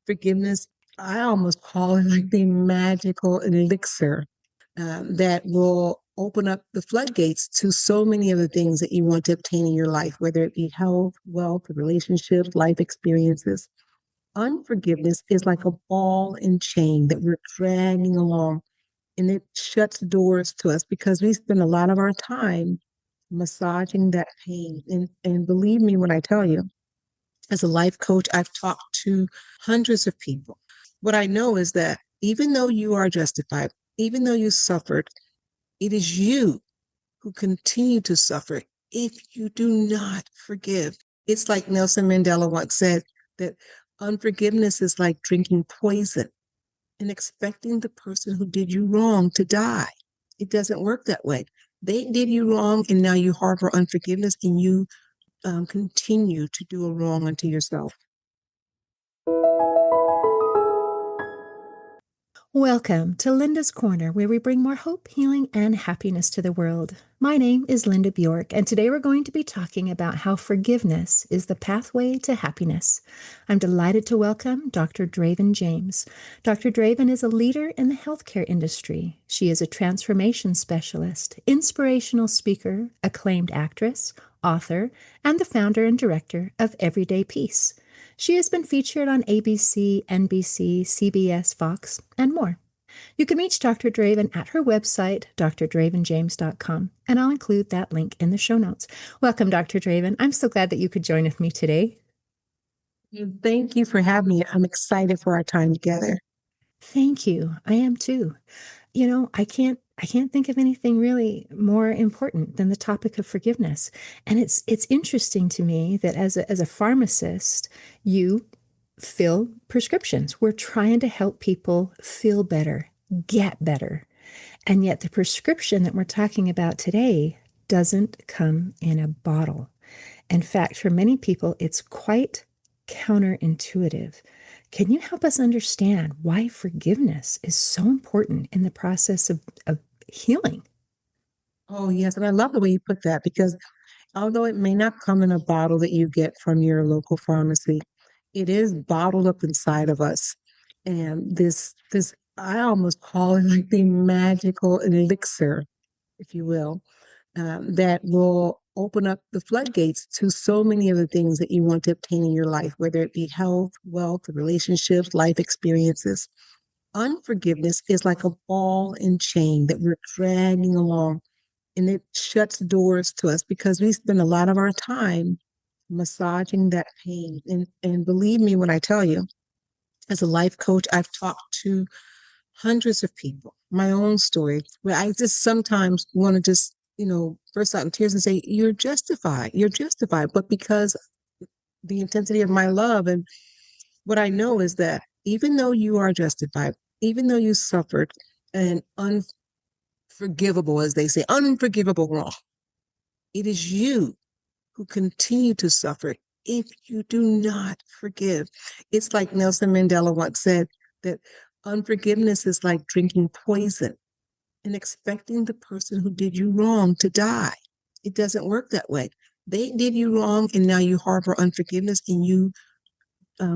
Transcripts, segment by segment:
unforgiveness, I almost call it like the magical elixir that will open up the floodgates to so many of the things that you want to obtain in your life, whether it be health, wealth, relationships, life experiences. Unforgiveness is like a ball and chain that we're dragging along, and it shuts doors to us because we spend a lot of our time massaging that pain. And believe me when I tell you, as a life coach, I've talked to hundreds of people. What I know is that even though you are justified, even though you suffered, it is you who continue to suffer if you do not forgive. It's like Nelson Mandela once said that unforgiveness is like drinking poison and expecting the person who did you wrong to die. It doesn't work that way. They did you wrong, and now you harbor unforgiveness and you continue to do a wrong unto yourself. Welcome to Linda's Corner, where we bring more hope, healing, and happiness to the world. My name is Linda Bjork, and today we're going to be talking about how forgiveness is the pathway to happiness. I'm delighted to welcome Dr. Dravon James. Dr. Dravon is a leader in the healthcare industry. She is a transformation specialist, inspirational speaker, acclaimed actress, author, and the founder and director of Everyday Peace. She has been featured on ABC, NBC, CBS, Fox, and more. You can reach Dr. Dravon at her website, drdravonjames.com, and I'll include that link in the show notes. Welcome, Dr. Dravon. I'm so glad that you could join with me today. Thank you for having me. I'm excited for our time together. Thank you. I am too. I can't think of anything really more important than the topic of forgiveness. And it's interesting to me that as a pharmacist, you fill prescriptions. We're trying to help people feel better, get better. And yet the prescription that we're talking about today doesn't come in a bottle. In fact, for many people, it's quite counterintuitive. Can you help us understand why forgiveness is so important in the process of healing? Oh, yes. And I love the way you put that because although it may not come in a bottle that you get from your local pharmacy, it is bottled up inside of us. And I almost call it like the magical elixir, if you will, that will open up the floodgates to so many of the things that you want to obtain in your life, whether it be health, wealth, relationships, life experiences. Unforgiveness is like a ball and chain that we're dragging along, and it shuts doors to us because we spend a lot of our time massaging that pain. And believe me when I tell you, as a life coach, I've talked to hundreds of people, my own story, where I just sometimes want to just, burst out in tears and say, you're justified. You're justified. But because the intensity of my love and what I know is that even though you are justified, even though you suffered an unforgivable, as they say, unforgivable wrong, it is you who continue to suffer if you do not forgive. It's like Nelson Mandela once said that unforgiveness is like drinking poison and expecting the person who did you wrong to die. It doesn't work that way. They did you wrong, and now you harbor unforgiveness and you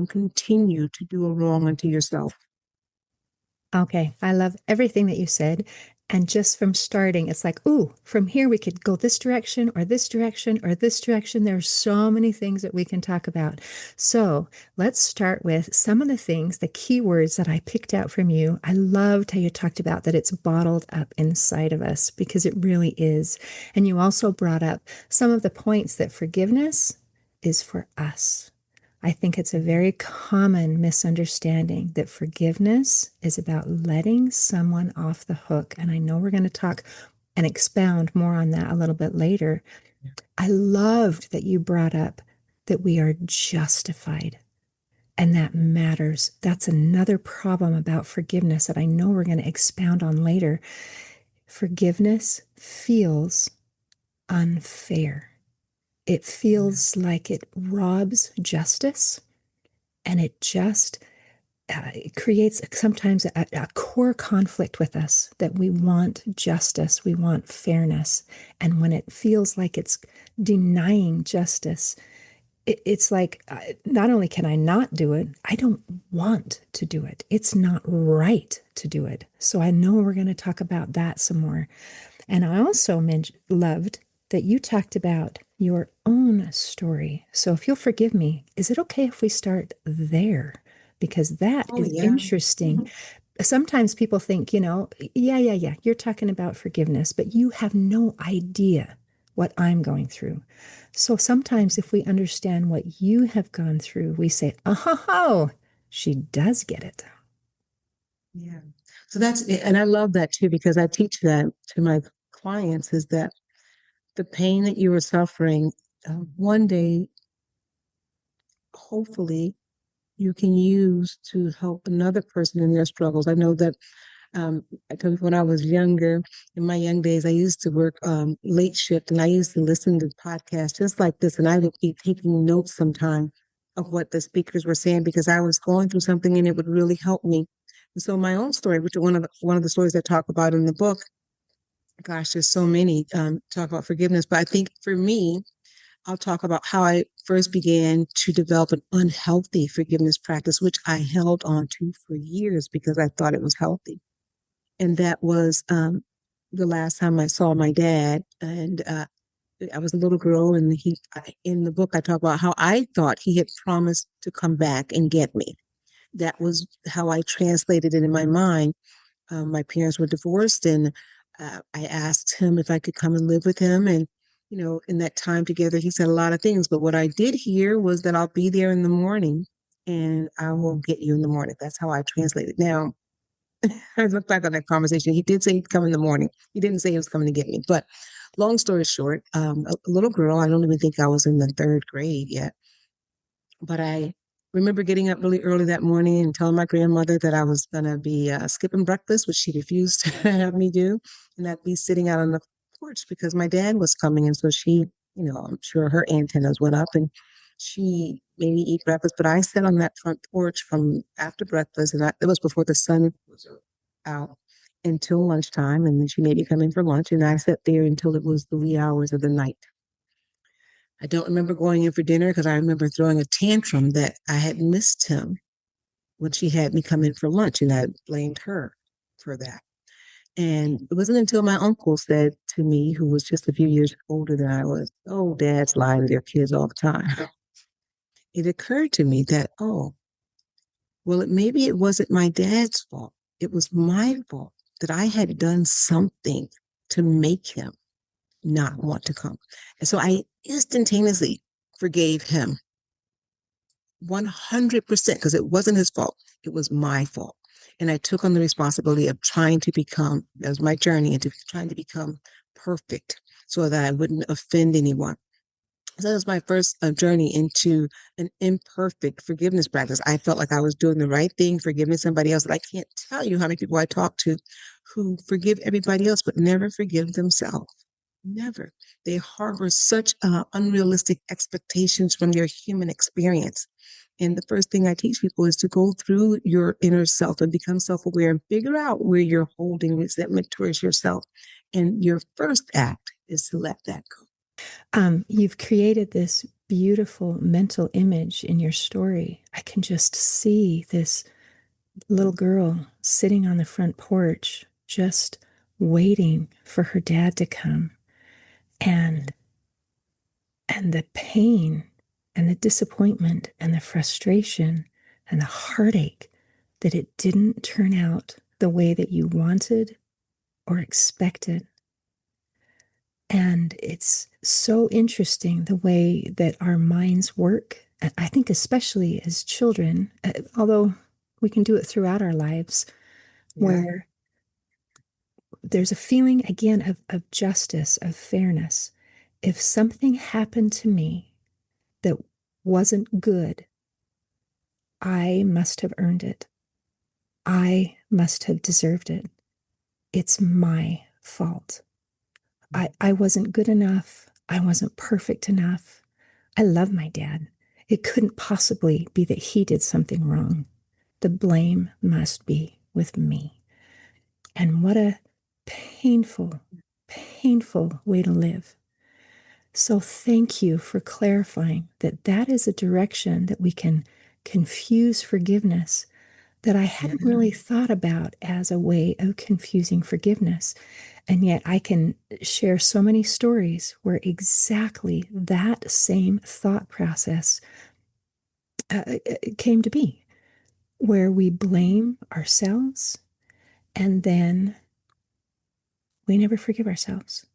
continue to do a wrong unto yourself. Okay, I love everything that you said. And just from starting, it's like, ooh, from here we could go this direction or this direction or this direction. There's so many things that we can talk about. So let's start with some of the things, the keywords that I picked out from you. I loved how you talked about that it's bottled up inside of us because it really is. And you also brought up some of the points that forgiveness is for us. I think it's a very common misunderstanding that forgiveness is about letting someone off the hook. And I know we're going to talk and expound more on that a little bit later. I loved that you brought up that we are justified, and that matters. That's another problem about forgiveness that I know we're going to expound on later. Forgiveness feels unfair. It feels like it robs justice, and it creates sometimes a core conflict with us that we want justice, we want fairness. And when it feels like it's denying justice, it's like not only can I not do it, I don't want to do it. It's not right to do it. So I know we're going to talk about that some more. And I also loved that you talked about your own story. So if you'll forgive me, is it okay if we start there? Because that Oh, is yeah. interesting. Sometimes people think, yeah, you're talking about forgiveness, but you have no idea what I'm going through. So sometimes if we understand what you have gone through, we say, oh, she does get it. Yeah. So that's it. And I love that too, because I teach that to my clients is that the pain that you are suffering, one day, hopefully, you can use to help another person in their struggles. I know that because when I was younger, in my young days, I used to work late shift and I used to listen to podcasts just like this. And I would be taking notes sometime of what the speakers were saying because I was going through something and it would really help me. And so my own story, which is one of the stories I talk about in the book, gosh, there's so many talk about forgiveness. But I think for me, I'll talk about how I first began to develop an unhealthy forgiveness practice, which I held on to for years because I thought it was healthy. And that was the last time I saw my dad. And I was a little girl, and in the book, I talk about how I thought he had promised to come back and get me. That was how I translated it in my mind. My parents were divorced, and I asked him if I could come and live with him. And, in that time together, he said a lot of things. But what I did hear was that I'll be there in the morning and I will get you in the morning. That's how I translated. Now, I look back on that conversation. He did say he'd come in the morning. He didn't say he was coming to get me. But long story short, a little girl, I don't even think I was in the third grade yet. But I remember getting up really early that morning and telling my grandmother that I was going to be skipping breakfast, which she refused to have me do. And I'd be sitting out on the porch because my dad was coming. And so she, I'm sure her antennas went up and she made me eat breakfast. But I sat on that front porch from after breakfast, and it was before the sun was out until lunchtime. And then she made me come in for lunch. And I sat there until it was the wee hours of the night. I don't remember going in for dinner because I remember throwing a tantrum that I had missed him when she had me come in for lunch, and I blamed her for that. And it wasn't until my uncle said to me, who was just a few years older than I was, "Oh, dads lie to their kids all the time." It occurred to me that, oh, well, maybe it wasn't my dad's fault. It was my fault that I had done something to make him not want to come. And so I instantaneously forgave him 100% because it wasn't his fault. It was my fault. And I took on the responsibility of trying to become, as my journey into trying to become perfect so that I wouldn't offend anyone. So that was my first journey into an imperfect forgiveness practice. I felt like I was doing the right thing, forgiving somebody else. But I can't tell you how many people I talk to who forgive everybody else, but never forgive themselves. Never. They harbor such unrealistic expectations from their human experience. And the first thing I teach people is to go through your inner self and become self aware and figure out where you're holding resentment towards yourself. And your first act is to let that go. You've created this beautiful mental image in your story. I can just see this little girl sitting on the front porch, just waiting for her dad to come. And and the pain and the disappointment and the frustration and the heartache that it didn't turn out the way that you wanted or expected. And it's so interesting the way that our minds work. I think, especially as children, although we can do it throughout our lives, Yeah. where there's a feeling again of justice, of fairness. If something happened to me that wasn't good, I must have earned it. I must have deserved it. It's my fault. I wasn't good enough. I wasn't perfect enough. I love my dad. It couldn't possibly be that he did something wrong. The blame must be with me. And what a painful, painful way to live. So thank you for clarifying that that is a direction that we can confuse forgiveness that I Yeah. hadn't really thought about as a way of confusing forgiveness. And yet I can share so many stories where exactly that same thought process came to be, where we blame ourselves and then we never forgive ourselves.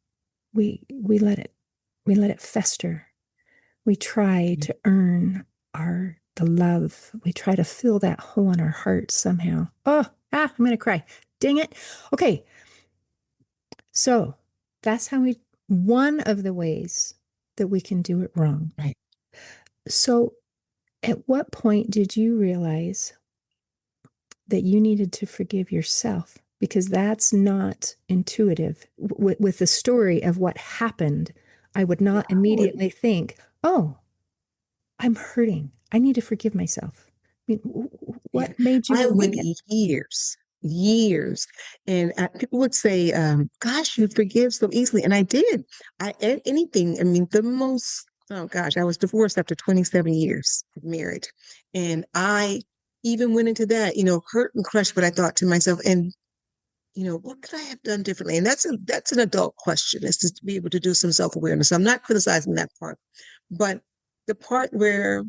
We let it fester. We try Yeah. to earn the love. We try to fill that hole in our heart somehow. I'm gonna cry. Dang it. Okay, so that's how we one of the ways that we can do it wrong. Right. So at what point did you realize that you needed to forgive yourself? Because that's not intuitive. With the story of what happened, I would Yeah. not immediately think, oh, I'm hurting. I need to forgive myself. I mean, Yeah, what made you I not went think it? years, and people would say, "Gosh, you forgive so easily," and I did. Anything. I mean, the most. Oh gosh, I was divorced after 27 years of marriage, and I even went into that, hurt and crushed. But I thought to myself, and what could I have done differently? And that's an adult question, is to be able to do some self awareness. I'm not criticizing that part, but the part where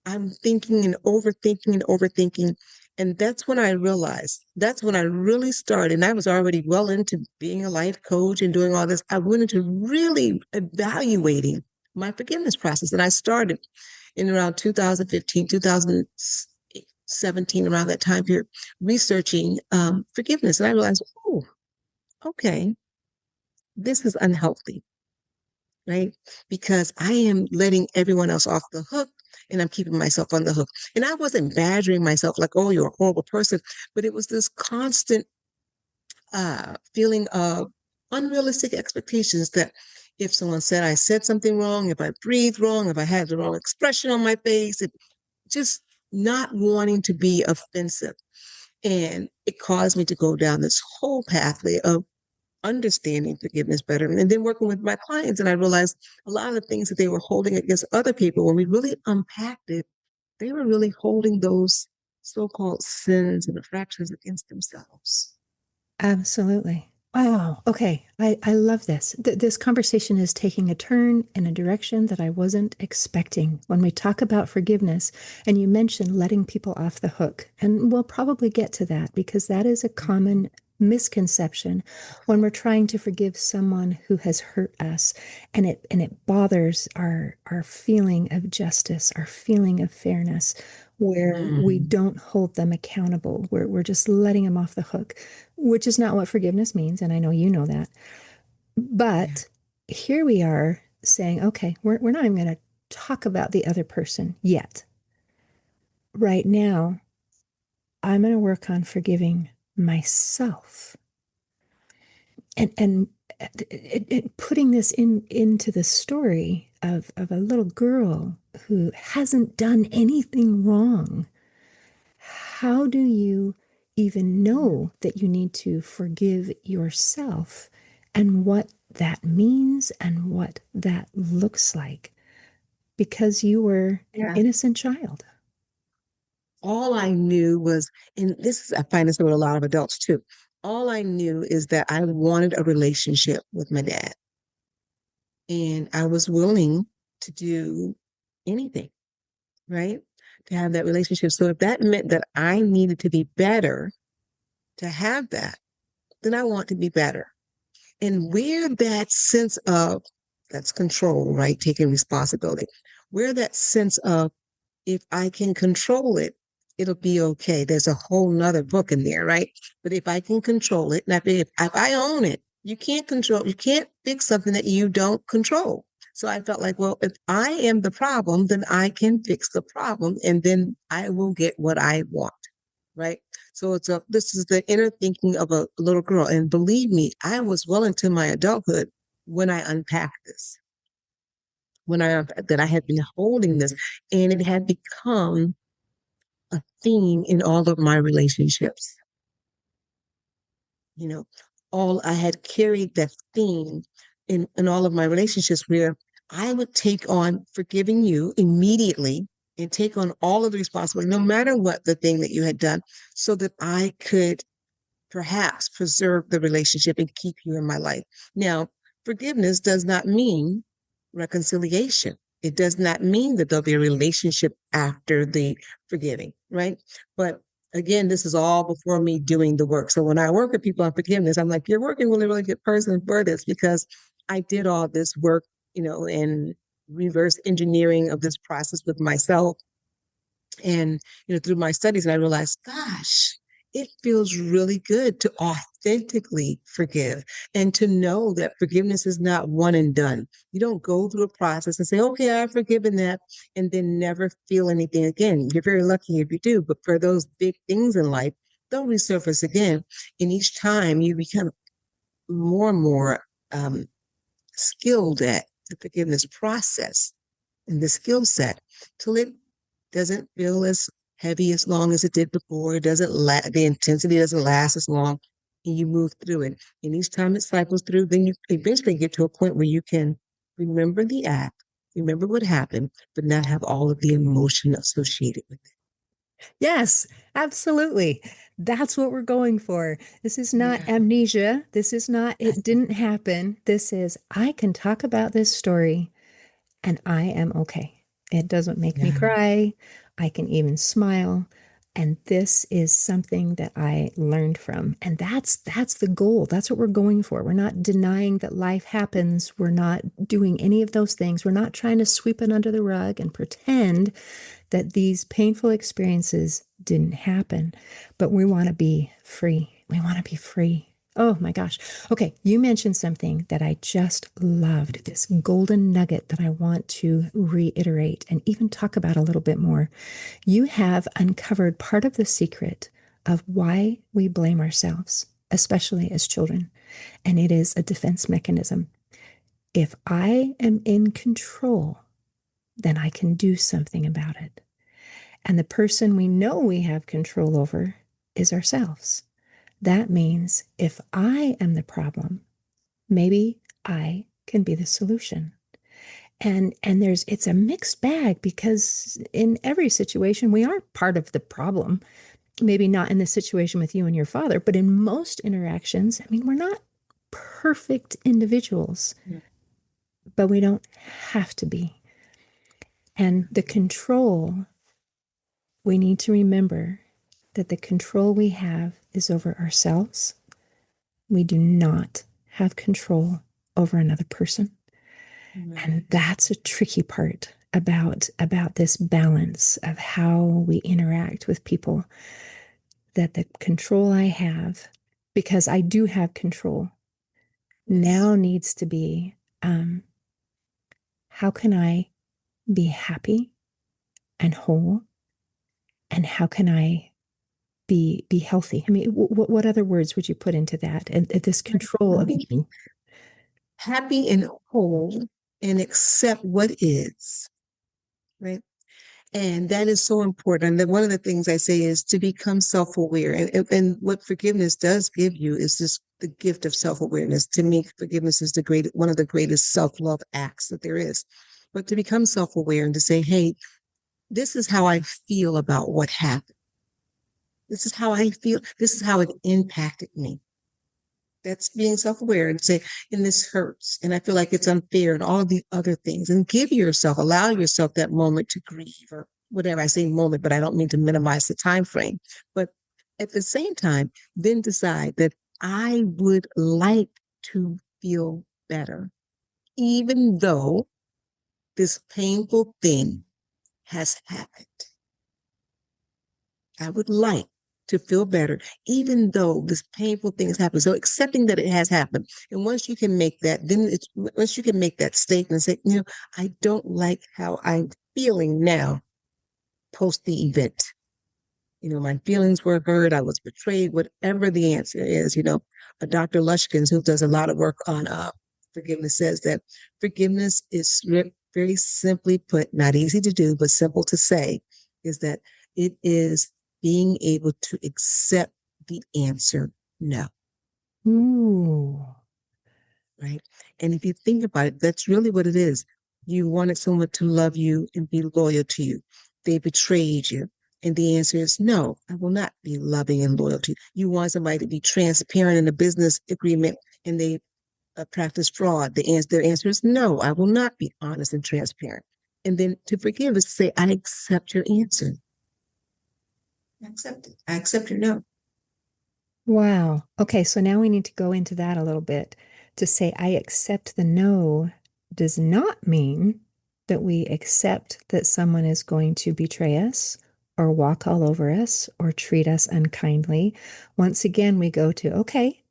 I'm thinking and overthinking and overthinking. And that's when I realized, that's when I really started. And I was already well into being a life coach and doing all this. I went into really evaluating my forgiveness process. And I started in around 2015, 2017, around that time period, researching forgiveness. And I realized, oh, okay, this is unhealthy, right? Because I am letting everyone else off the hook and I'm keeping myself on the hook. And I wasn't badgering myself like, oh, you're a horrible person, but it was this constant feeling of unrealistic expectations that if someone said I said something wrong, if I breathed wrong, if I had the wrong expression on my face, it just not wanting to be offensive. And it caused me to go down this whole pathway of understanding forgiveness better and then working with my clients. And I realized a lot of the things that they were holding against other people, when we really unpacked it, they were really holding those so-called sins and infractions against themselves. Absolutely. Wow. Okay. I love this. This conversation is taking a turn in a direction that I wasn't expecting. When we talk about forgiveness, and you mentioned letting people off the hook, and we'll probably get to that because that is a common misconception when we're trying to forgive someone who has hurt us, and it bothers our feeling of justice, our feeling of fairness, where we Mm-hmm. don't hold them accountable. We're just letting them off the hook, which is not what forgiveness means. And I know you know that. Yeah. But here we are saying, okay, we're not even going to talk about the other person yet. Right now, I'm going to work on forgiving myself. And putting this into the story of a little girl who hasn't done anything wrong. How do you even know that you need to forgive yourself and what that means and what that looks like? Because you were an Yeah. innocent child. All I knew was, and I find this with a lot of adults too. All I knew is that I wanted a relationship with my dad. And I was willing to do anything, right? To have that relationship. So if that meant that I needed to be better to have that, then I want to be better. And where that sense of, that's control, right? Taking responsibility, where that sense of, if I can control it, it'll be okay. There's a whole nother book in there, right? But if I can control it, and if I own it, you can't fix something that you don't control. So I felt like, well, if I am the problem, then I can fix the problem and then I will get what I want, right? So this is the inner thinking of a little girl. And believe me, I was well into my adulthood when I unpacked this, that I had been holding this, and it had become a theme in all of my relationships. You know, all I had carried that theme in all of my relationships, where I would take on forgiving you immediately and take on all of the responsibility, no matter what the thing that you had done, so that I could perhaps preserve the relationship and keep you in my life. Now, forgiveness does not mean reconciliation. It does not mean that there'll be a relationship after the forgiving, right? But again, this is all before me doing the work. So when I work with people on forgiveness, I'm like, you're working with a really good person for this because I did all this work, in reverse engineering of this process with myself and through my studies. And I realized, gosh, it feels really good to authentically forgive and to know that forgiveness is not one and done. You don't go through a process and say, okay, I've forgiven that, and then never feel anything again. You're very lucky if you do, but for those big things in life, they'll resurface again. And each time you become more and more um, skilled at the forgiveness process and the skill set till it doesn't feel as heavy as long as it did before. It doesn't the intensity doesn't last as long, and you move through it. And each time it cycles through, then you eventually get to a point where you can remember the act, remember what happened, but not have all of the emotion associated with it. Yes, absolutely. That's what we're going for. This is not Yeah, amnesia. This is not, it that's it. didn't happen. This is, I can talk about this story and I am okay. It doesn't make me Yeah. cry. I can even smile. And this is something that I learned from. And that's the goal. That's what we're going for. We're not denying that life happens. We're not doing any of those things. We're not trying to sweep it under the rug and pretend that these painful experiences didn't happen. But we want to be free. We want to be free. Oh my gosh. Okay, you mentioned something that I just loved, this golden nugget that I want to reiterate and even talk about a little bit more. You have uncovered part of the secret of why we blame ourselves, especially as children, and it is a defense mechanism. If I am in control, then I can do something about it. And the person we know we have control over is ourselves. That means if I am the problem, maybe I can be the solution. And there's it's a mixed bag because in every situation we are part of the problem. Maybe not in the situation with you and your father, but in most interactions, I mean, we're not perfect individuals, Yeah. but we don't have to be. And the control, we need to remember that the control we have is over ourselves. We do not have control over another person. And Right. that's a tricky part about this balance of how we interact with people, that the control I have, because I do have control, Yes. now needs to be how can I be happy and whole? And how can I be healthy? I mean, what other words would you put into that? And this control of Happy, happy and whole and accept what is, right? And that is so important. And one of the things I say is to become self-aware. And what forgiveness does give you is this the gift of self-awareness. To me, forgiveness is one of the greatest self-love acts that there is. But to become self-aware and to say, hey, this is how I feel about what happened. This is how I feel. This is how it impacted me. That's being self-aware and say, and this hurts, and I feel like it's unfair, and all of the other things, and allow yourself that moment to grieve or whatever. I say moment, but I don't mean to minimize the time frame. But at the same time, then decide that I would like to feel better, even though this painful thing has happened. I would like to feel better, even though this painful thing has happened. So accepting that it has happened. And once you can make that, once you can make that statement, say, I don't like how I'm feeling now post the event. My feelings were hurt. I was betrayed, whatever the answer is. Dr. Lushkins, who does a lot of work on forgiveness, says that forgiveness is very simply put, not easy to do, but simple to say, is that it is being able to accept the answer no, ooh, right? And if you think about it, that's really what it is. You wanted someone to love you and be loyal to you. they betrayed you? And the answer is no, I will not be loving and loyal to you. You want somebody to be transparent in a business agreement and they practice fraud. Their answer is no, I will not be honest and transparent. And then to forgive is to say, I accept your answer. I accept it. I accept your no. Wow. Okay, so now we need to go into that a little bit. To say, I accept the no does not mean that we accept that someone is going to betray us or walk all over us or treat us unkindly. Once again, we go to, okay,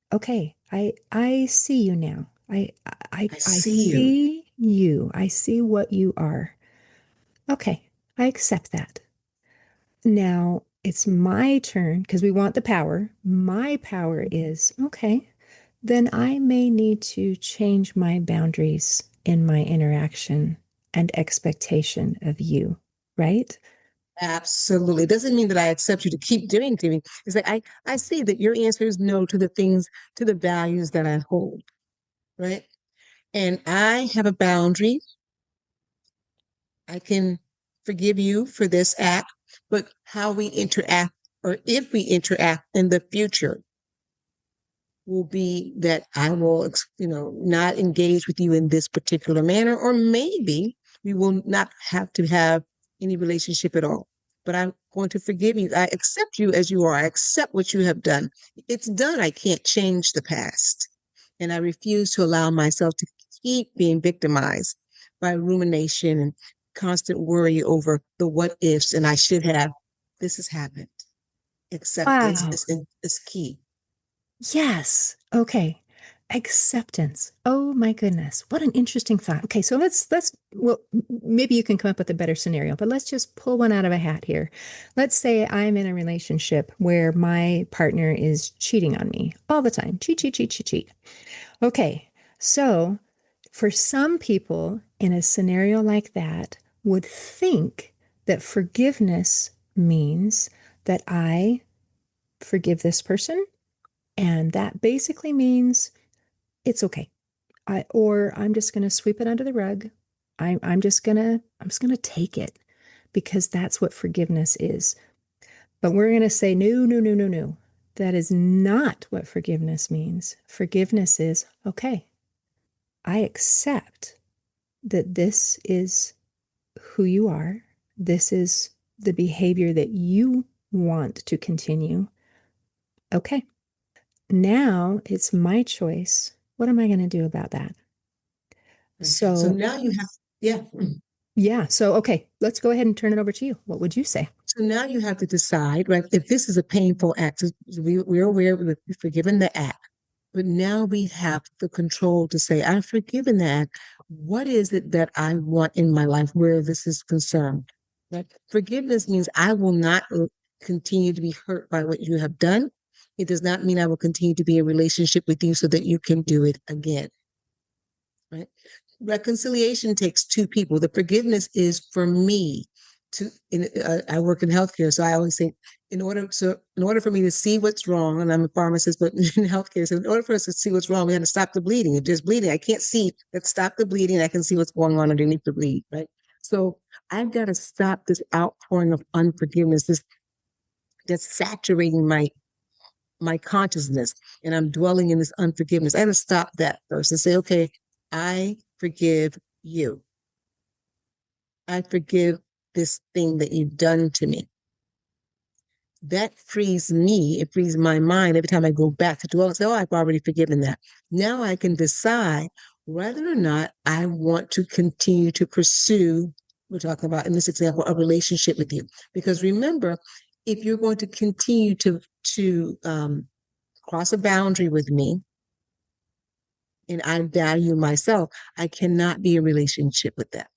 I see you now. I I see you. see you. I see what you are. Okay, I accept that. Now it's my turn because we want the power. My power is okay, then I may need to change my boundaries in my interaction and expectation of you, right? Absolutely. It doesn't mean that I accept you to keep doing to me. It's like I see that your answer is no to the things, to the values that I hold, right? And I have a boundary. I can forgive you for this act, but how we interact or if we interact in the future will be that I will, not engage with you in this particular manner, or maybe we will not have to have any relationship at all. But I'm going to forgive you. I accept you as you are. I accept what you have done. It's done. I can't change the past. And I refuse to allow myself to keep being victimized by rumination and constant worry over the what ifs. And I should have. This has happened. Acceptance Wow. is key. Yes. Okay. Acceptance. Oh my goodness. What an interesting thought. Okay, so let's well maybe you can come up with a better scenario, but let's just pull one out of a hat here. Let's say I'm in a relationship where my partner is cheating on me all the time. Cheat, cheat, cheat, cheat, cheat. Okay. So for some people in a scenario like that would think that forgiveness means that I forgive this person and that basically means it's okay. Or I'm just going to sweep it under the rug. I'm just gonna take it because that's what forgiveness is. But we're going to say, no, no, no, no, no. That is not what forgiveness means. Forgiveness is, okay, I accept that this is who you are. This is the behavior that you want to continue. Okay, now it's my choice. What am I going to do about that? So So, now you have, yeah. yeah. So, okay, let's go ahead and turn it over to you. What would you say? So now you have to decide, right? If this is a painful act, we're aware we've forgiven the act, but now we have the control to say, I've forgiven that. What is it that I want in my life where this is concerned? Right? Forgiveness means I will not continue to be hurt by what you have done. It does not mean I will continue to be in relationship with you so that you can do it again. Right? Reconciliation takes two people. The forgiveness is for me I work in healthcare, so I always say, in order for me to see what's wrong, and I'm a pharmacist, but in healthcare, so in order for us to see what's wrong, we have to stop the bleeding. If there's bleeding, I can't see. Let's stop the bleeding. I can see what's going on underneath the bleed, right? So I've got to stop this outpouring of unforgiveness, this that's saturating my consciousness, and I'm dwelling in this unforgiveness. I have to stop that first and say, okay, I forgive you. I forgive this thing that you've done to me. That frees me, it frees my mind every time I go back to dwell and say, oh, I've already forgiven that. Now I can decide whether or not I want to continue to pursue, we're talking about in this example, a relationship with you. Because remember, if you're going to continue to cross a boundary with me, and I value myself, I cannot be in relationship with that.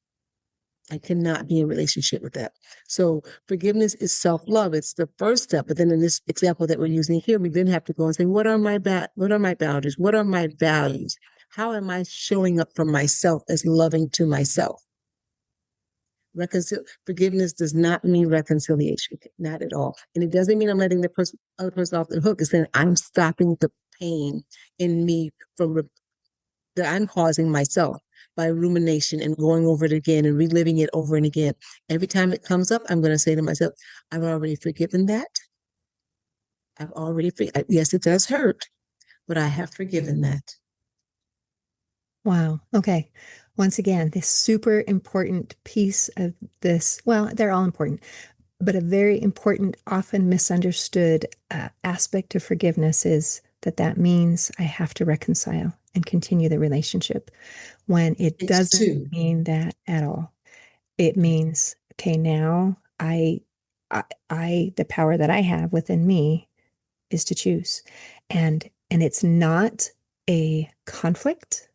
I cannot be in relationship with that. So forgiveness is self-love. It's the first step. But then in this example that we're using here, we then have to go and say, what are my boundaries? What are my values? How am I showing up for myself as loving to myself? Forgiveness does not mean reconciliation, not at all. And it doesn't mean I'm letting the other person off the hook. It's saying I'm stopping the pain in me from that I'm causing myself by rumination and going over it again and reliving it over and again. Every time it comes up, I'm going to say to myself, I've already forgiven that. I've already, yes, it does hurt, but I have forgiven that. Wow. Okay. Once again, this super important piece of this, well, they're all important, but a very important, often misunderstood aspect of forgiveness is that that means I have to reconcile and continue the relationship when it It's doesn't two. mean that at all. It means, okay, now the power that I have within me is to choose. And it's not a conflict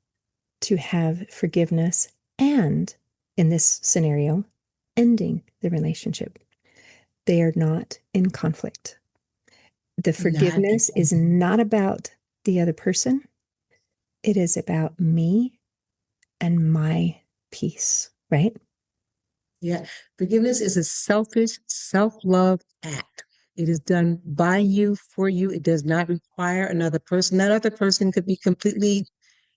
to have forgiveness and, in this scenario, ending the relationship. They are not in conflict. The Not at forgiveness all. is not about the other person, it is about me and my peace, right? Yeah. Forgiveness is a selfish, self-love act. It is done by you, for you. It does not require another person. That other person could be completely,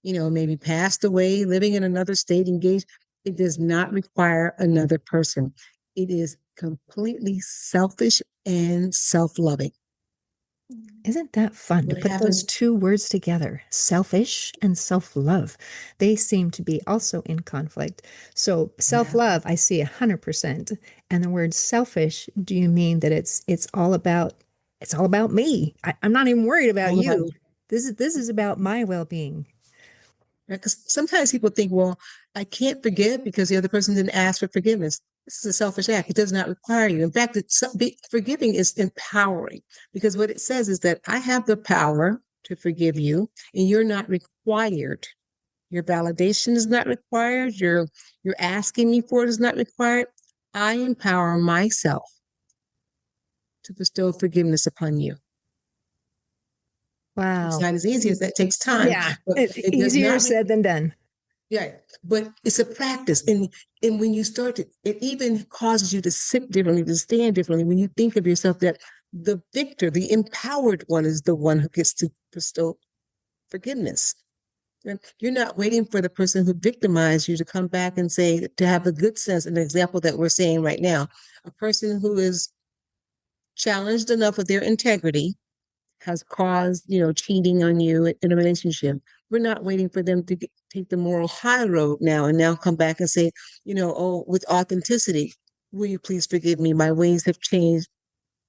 maybe passed away, living in another state, engaged. It does not require another person. It is completely selfish and self-loving. Isn't that fun to What put those happens? two words together? Selfish and self love. They seem to be also in conflict. So, self Yeah, love, I see 100%. And the word selfish, do you mean that it's all about me? I'm not even worried about all about you. This is about my well being. because sometimes people think, well, I can't forgive because the other person didn't ask for forgiveness. This is a selfish act. It does not require you. In fact, forgiving is empowering because what it says is that I have the power to forgive you, and you're not required. Your validation is not required. You're asking me for it is not required. I empower myself to bestow forgiveness upon you. It's Wow. not as easy as that. Takes time, Yeah. but it does Easier not. said than done. Yeah, but it's a practice, and when you start to, it even causes you to sit differently, to stand differently. When you think of yourself that the victor, the empowered one, is the one who gets to bestow forgiveness. You're not waiting for the person who victimized you to come back and say to have a good sense. An example that we're saying right now, a person who is challenged enough with their integrity has caused, cheating on you in a relationship. We're not waiting for them to take the moral high road now and now come back and say, oh, with authenticity, will you please forgive me? My ways have changed.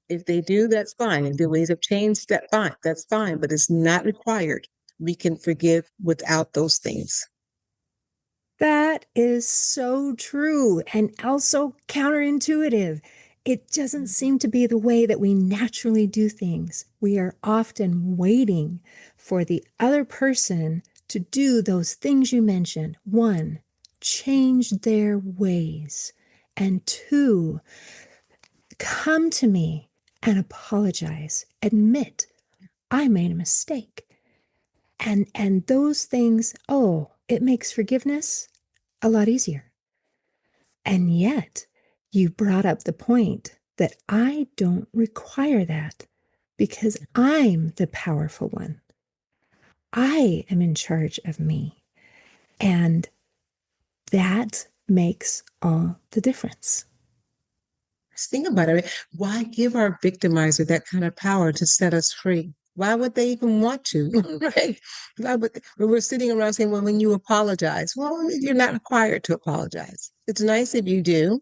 If they do, that's fine. If their ways have changed, that's fine, but it's not required. We can forgive without those things. That is so true and also counterintuitive. It doesn't seem to be the way that we naturally do things. We are often waiting for the other person to do those things you mentioned. One, change their ways. And two, come to me and apologize. Admit I made a mistake. And those things, oh, it makes forgiveness a lot easier. And yet, you brought up the point that I don't require that because I'm the powerful one. I am in charge of me. And that makes all the difference. Think about it. Why give our victimizer that kind of power to set us free? Why would they even want to? Right? We're sitting around saying, well, when you apologize, well, you're not required to apologize. It's nice if you do,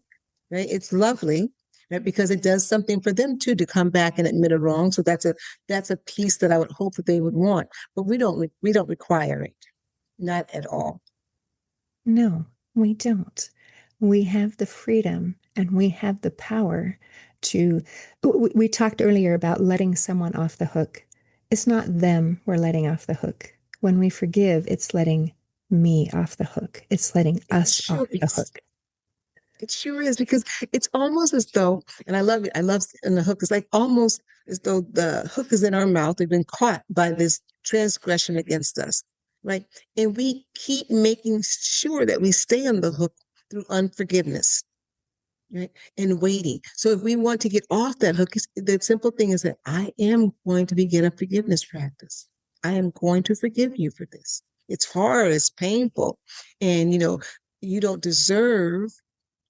right? It's lovely, right? Because it does something for them too to come back and admit a wrong. So that's a piece that I would hope that they would want. But we don't require it, not at all. No, we don't. We have the freedom and we have the power to. We talked earlier about letting someone off the hook. It's not them we're letting off the hook. When we forgive, it's letting me off the hook. It's letting It us off sure the is. hook. It sure is because it's almost as though, and I love it. I love in the hook. It's like almost as though the hook is in our mouth. We've been caught by this transgression against us, right? And we keep making sure that we stay on the hook through unforgiveness, right? And waiting. So if we want to get off that hook, the simple thing is that I am going to begin a forgiveness practice. I am going to forgive you for this. It's hard, it's painful. And, you don't deserve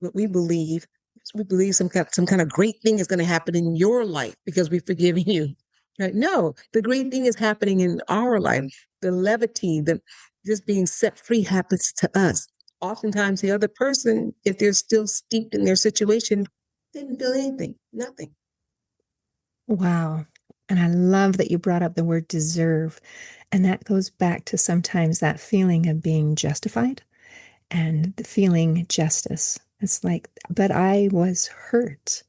what we believe. We believe some kind of great thing is going to happen in your life because we've forgiven you. Right? No, the great thing is happening in our life. The levity, the just being set free happens to us. Oftentimes, the other person, if they're still steeped in their situation, didn't feel anything, nothing. Wow. And I love that you brought up the word deserve. And that goes back to sometimes that feeling of being justified and the feeling justice. It's like, but I was hurt.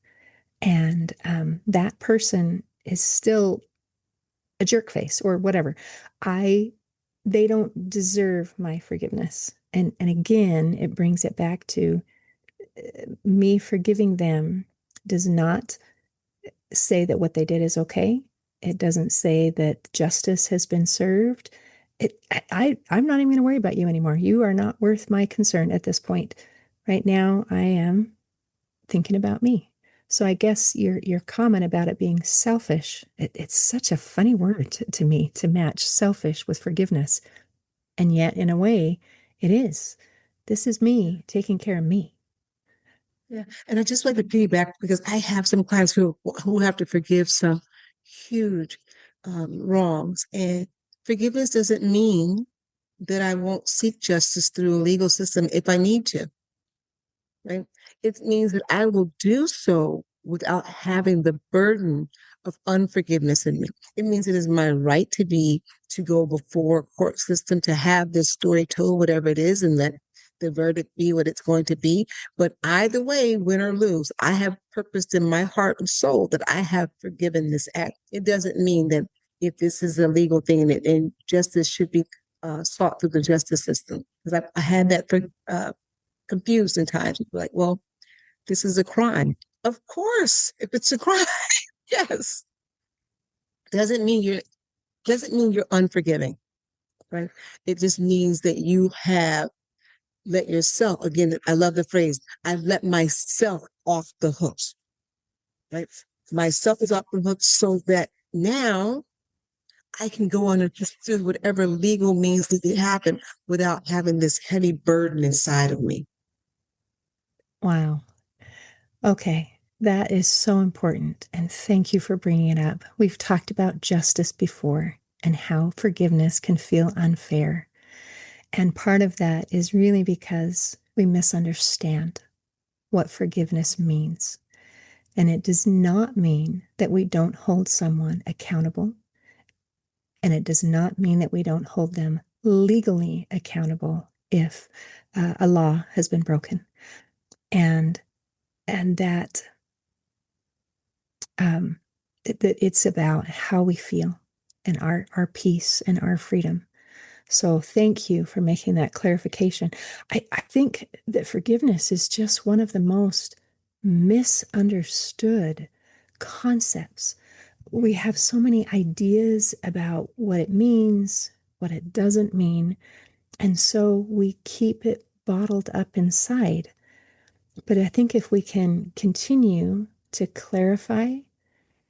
And that person is still a jerk face or whatever. I, they don't deserve my forgiveness. And again, it brings it back to me forgiving them does not say that what they did is okay. It doesn't say that justice has been served. I'm not even going to worry about you anymore. You are not worth my concern at this point. Right now, I am thinking about me. So I guess your comment about it being selfish, it's such a funny word to me to match selfish with forgiveness. And yet, in a way, it is. This is Yeah. me taking care of me. Yeah. And I just like to piggyback because I have some clients who have to forgive some huge wrongs. And forgiveness doesn't mean that I won't seek justice through a legal system if I need to, right? It means that I will do so without having the burden of unforgiveness in me. It means it is my right to go before a court system to have this story told, whatever it is, and let the verdict be what it's going to be. But either way, win or lose, I have purposed in my heart and soul that I have forgiven this act. It doesn't mean that if this is a legal thing and justice should be sought through the justice system, because I had that for confused in times. Like, well, this is a crime. Of course, if it's a crime, yes. Doesn't mean you're doesn't mean you're unforgiving, right? It just means that you have let yourself, again, I love the phrase, I've let myself off the hooks, right? Myself is off the hook so that now I can go on and pursue whatever legal means need to happen without having this heavy burden inside of me. Wow. Okay. That is so important. And thank you for bringing it up. We've talked about justice before and how forgiveness can feel unfair. And part of that is really because we misunderstand what forgiveness means. And it does not mean that we don't hold someone accountable. And it does not mean that we don't hold them legally accountable if a law has been broken. And and that that it's about how we feel and our peace and our freedom. So thank you for making that clarification. I think that forgiveness is just one of the most misunderstood concepts. We have so many ideas about what it means, what it doesn't mean, and so we keep it bottled up inside. But I think if we can continue to clarify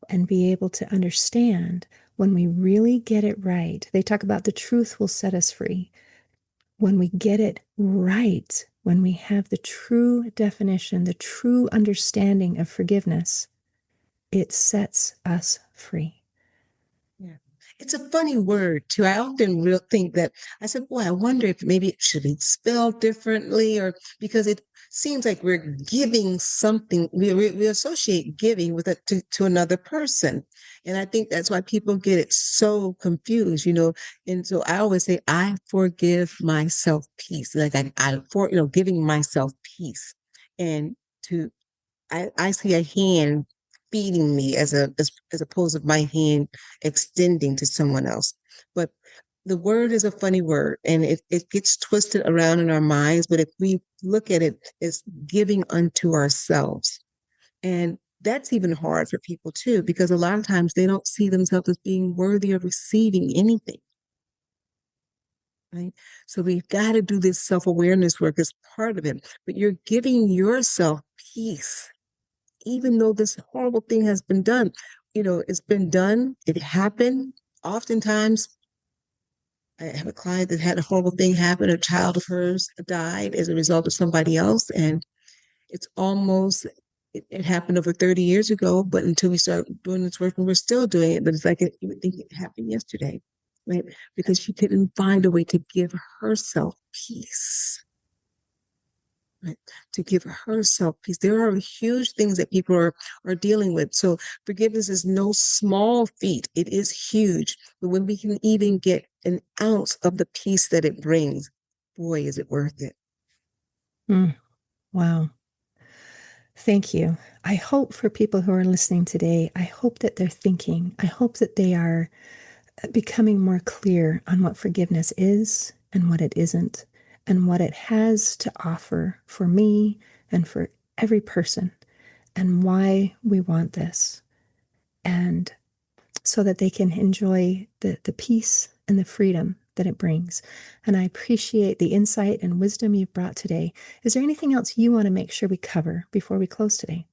and be able to understand when we really get it right, they talk about the truth will set us free. When we get it right, when we have the true definition, the true understanding of forgiveness, it sets us free. Yeah. It's a funny word too. I often real think that I said, boy, I wonder if maybe it should be spelled differently or because it seems like we're giving something, we associate giving with it to another person. And I think that's why people get it so confused. And so I always say, I forgive myself peace. Like giving myself peace. And to I see a hand feeding me as opposed to my hand extending to someone else. But the word is a funny word and it gets twisted around in our minds. But if we look at it as giving unto ourselves, and that's even hard for people too, because a lot of times they don't see themselves as being worthy of receiving anything. Right. So we've got to do this self-awareness work as part of it. But you're giving yourself peace even though this horrible thing has been done. It's been done, it happened. Oftentimes, I have a client that had a horrible thing happen. A child of hers died as a result of somebody else. And it's almost, it happened over 30 years ago, but until we start doing this work, and we're still doing it, but it's like you would think it happened yesterday, right? Because she couldn't find a way to give herself peace, right? To give herself peace. There are huge things that people are dealing with. So forgiveness is no small feat. It is huge. But when we can even get an ounce of the peace that it brings, boy, is it worth it. Mm, wow. Thank you. I hope for people who are listening today, I hope that they're thinking, I hope that they are becoming more clear on what forgiveness is and what it isn't, and what it has to offer for me and for every person, and why we want this. And so that they can enjoy the peace and the freedom that it brings. And I appreciate the insight and wisdom you've brought today. Is there anything else you want to make sure we cover before we close today?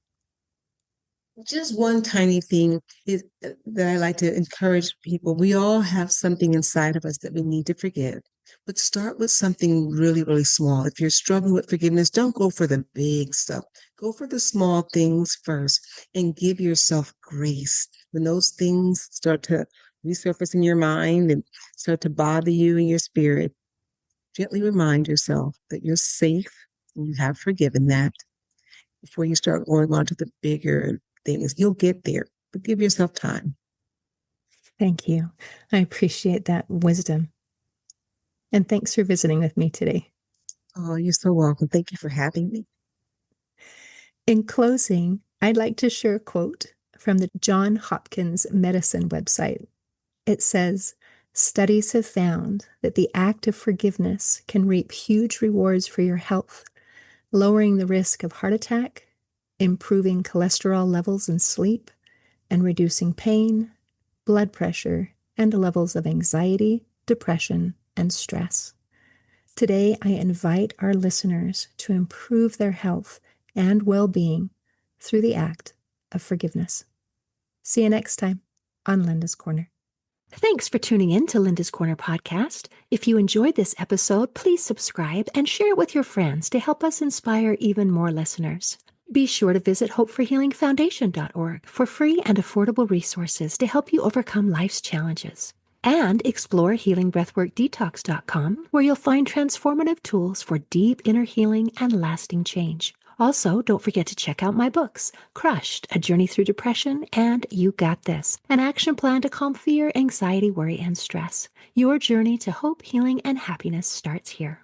Just one tiny thing is that I like to encourage people. We all have something inside of us that we need to forgive, but start with something really, really small. If you're struggling with forgiveness, don't go for the big stuff. Go for the small things first and give yourself grace. When those things start to resurface in your mind and start to bother you in your spirit, gently remind yourself that you're safe and you have forgiven that before you start going on to the bigger things. You'll get there, but give yourself time. Thank you. I appreciate that wisdom. And thanks for visiting with me today. Oh, you're so welcome. Thank you for having me. In closing, I'd like to share a quote from the John Hopkins Medicine website. It says, "Studies have found that the act of forgiveness can reap huge rewards for your health, lowering the risk of heart attack, improving cholesterol levels and sleep, and reducing pain, blood pressure, and levels of anxiety, depression, and stress." Today, I invite our listeners to improve their health and well being through the act of forgiveness. See you next time on Linda's Corner. Thanks for tuning in to Linda's Corner podcast. If you enjoyed this episode, please subscribe and share it with your friends to help us inspire even more listeners. Be sure to visit hopeforhealingfoundation.org for free and affordable resources to help you overcome life's challenges. And explore healingbreathworkdetox.com, where you'll find transformative tools for deep inner healing and lasting change. Also, don't forget to check out my books, Crushed, A Journey Through Depression, and You Got This, an action plan to calm fear, anxiety, worry, and stress. Your journey to hope, healing, and happiness starts here.